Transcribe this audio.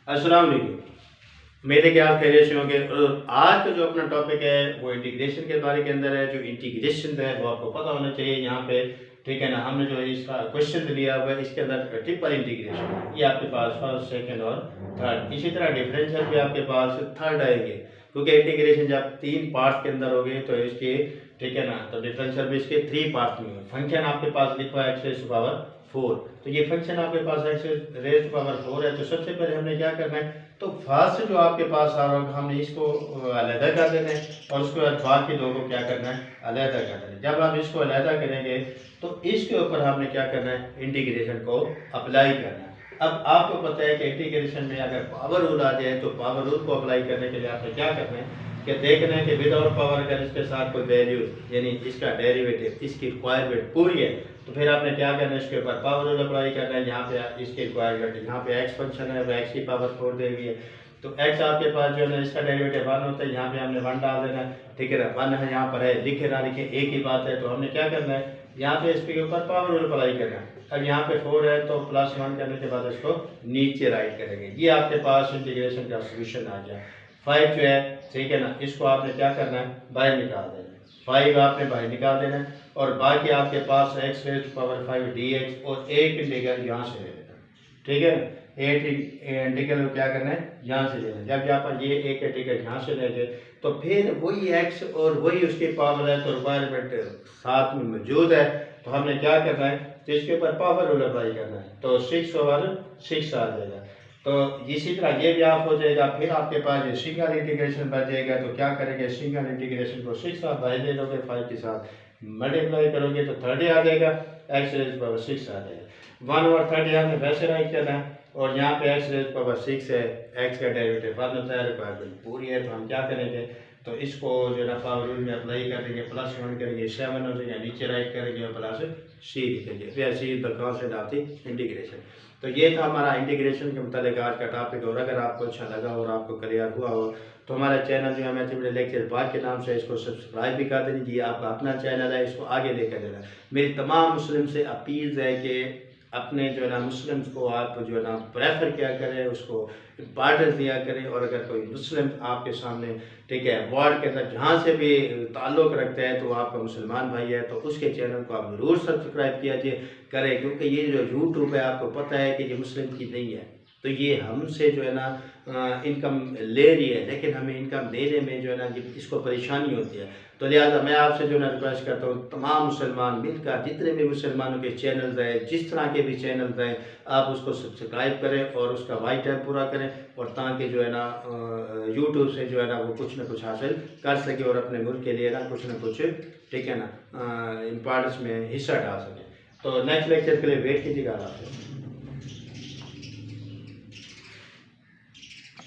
अस्सलाम वालेकुम। मेरे ख्याल खैरियत से होंगे। आज का जो अपना टॉपिक है वो इंटीग्रेशन के बारे के अंदर है। जो इंटीग्रेशन है वो आपको पता होना चाहिए यहाँ पे, ठीक है ना। हमने जो है इसका क्वेश्चन लिया हुआ है, इसके अंदर ट्रिपल इंटीग्रेशन है। ये आपके पास फर्स्ट, सेकंड और थर्ड। इसी तरह डिफरेंशियल भी आपके पास थर्ड आएंगे, क्योंकि इंटीग्रेशन जब तीन पार्ट्स के अंदर हो गए तो इसके, ठीक है ना, तो डिफरेंशियल भी इसके थ्री पार्ट्स में हो। फंक्शन आपके पास लिखा है एक्स पावर 4, तो ये फंक्शन आपके पास एक्स रेज पावर 4 है। तो सबसे पहले हमने क्या करना है, तो फर्स्ट जो आपके पास आ रहा होगा हमने इसको अलहदा कर देना है और उसके बाद बाकी दो को क्या करना है, अलहदा कर देना है। जब आप इसको अलहदा करेंगे तो इसके ऊपर हमने क्या करना है, इंटीग्रेशन को अप्लाई करना है। अब आपको पता है कि इंटीग्रेशन में अगर पावर रूल आ जाए तो पावर रूल को अप्लाई करने के लिए आपने क्या करना है कि देखना है कि विदाउट पावर अगर इसके साथ कोई वैल्यू यानी इसका डेरिवेटिव, इसकी रिक्वायरमेंट पूरी है, तो फिर आपने क्या करना है, इसके ऊपर पावर रूल अप्लाई करना है। यहाँ पे इसकी रिक्वायरमेंट, यहाँ पे एक्स फंक्शन है वो एक्स की पावर 4 देगी है, तो एक्स आपके पास जो है ना इसका डेरिवेटिव 1 होता है। यहाँ पे हमने 1 डाल देना है, ठीक है ना। 1 है यहाँ पर है, लिखे ना लिखे एक ही बात है। तो हमने क्या करना है, यहाँ पे इसके ऊपर पावर रूल अप्लाई करना है। अब यहाँ पे 4 है तो +1 करने के बाद इसको नीचे राइट करेंगे। ये आपके पास इंटीग्रेशन का सोल्यूशन आ गया। 5 जो है, ठीक है ना, इसको आपने क्या करना है, बाहर निकाल देना है। 5 आपने बाहर निकाल देना है और बाकी आपके पास एक्स रेज पावर 5 dx और एक इंटीग्रल यहाँ से ले लेना, ठीक है ना। एक इंटीग्रल क्या करना है, यहाँ से लेना। जब यहाँ पर ये एक इंटीग्रल यहाँ से लेंगे तो फिर वही एक्स और वही उसकी पावर है, तो रिक्वायरमेंट साथ में मौजूद है। तो हमने क्या करना है, तो इसके ऊपर पावर रूल अप्लाई करना है, तो 6 ओवर 6 आ जाएगा। तो इसी तरह ये भी ऑफ हो जाएगा। फिर आपके पास ये सिंगल इंटीग्रेशन बच जाएगा। तो क्या करेंगे, सिंगल इंटीग्रेशन को 6 आप बाहर ले लोगे, 5 के साथ मल्टीप्लाई करोगे तो 30 आ जाएगा, एक्स रेज पावर 6 आ जाएगा। 1 ओवर 30 हमने वैसे राइट करना है और यहाँ पे एक्स रेज पावर 6 है, एक्स का डेरिवेटिव 1 होता है, रिक्वायरमेंट पूरी है। तो हम क्या करेंगे, तो इसको जो है पावर रूल में अप्लाई करेंगे, +1 करेंगे 7 हो जाएगा, नीचे राइट करेंगे और +c लिखेंगे। फिर see the concept of the integration. तो ये था हमारा इंटीग्रेशन के मतलब आज का टॉपिक। और अगर आपको अच्छा लगा और आपको क्लियर हुआ हो तो हमारा चैनल जो है मैथमेटिक्स लेक्चर पार्ट के नाम से, इसको सब्सक्राइब भी कर दीजिए। आपका अपना चैनल है, इसको आगे लेकर देना। मेरी तमाम मुस्लिम से अपील है कि अपने जो है ना मुस्लिम्स को आप जो है ना प्रेफर किया करें, उसको इम्पार्टेंस दिया करें। और अगर कोई मुस्लिम आपके सामने, ठीक है, वर्ल्ड के अंदर जहाँ से भी ताल्लुक़ रखता है तो आपका मुसलमान भाई है, तो उसके चैनल को आप ज़रूर सब्सक्राइब किया करें। क्योंकि ये जो यूट्यूब है आपको पता है कि ये मुस्लिम की नहीं है, तो ये हमसे जो है ना इनकम ले रही है, लेकिन हमें इनकम देने में जो है ना इसको परेशानी होती है। तो लिहाजा मैं आपसे जो है ना रिक्वेस्ट करता हूँ, तमाम मुसलमान मिलकर जितने भी मुसलमानों के चैनल्स हैं, जिस तरह के भी चैनल्स हैं, आप उसको सब्सक्राइब करें और उसका वाइट टाइम पूरा करें, और ताकि जो है ना यूट्यूब से जो है ना वो कुछ ना कुछ हासिल कर सके और अपने मुल्क के लिए ना कुछ, ठीक है ना, इम्पोर्टेंस में हिस्सा डाल सके। तो नेक्स्ट लेक्चर के लिए वेट कीजिएगा आपसे।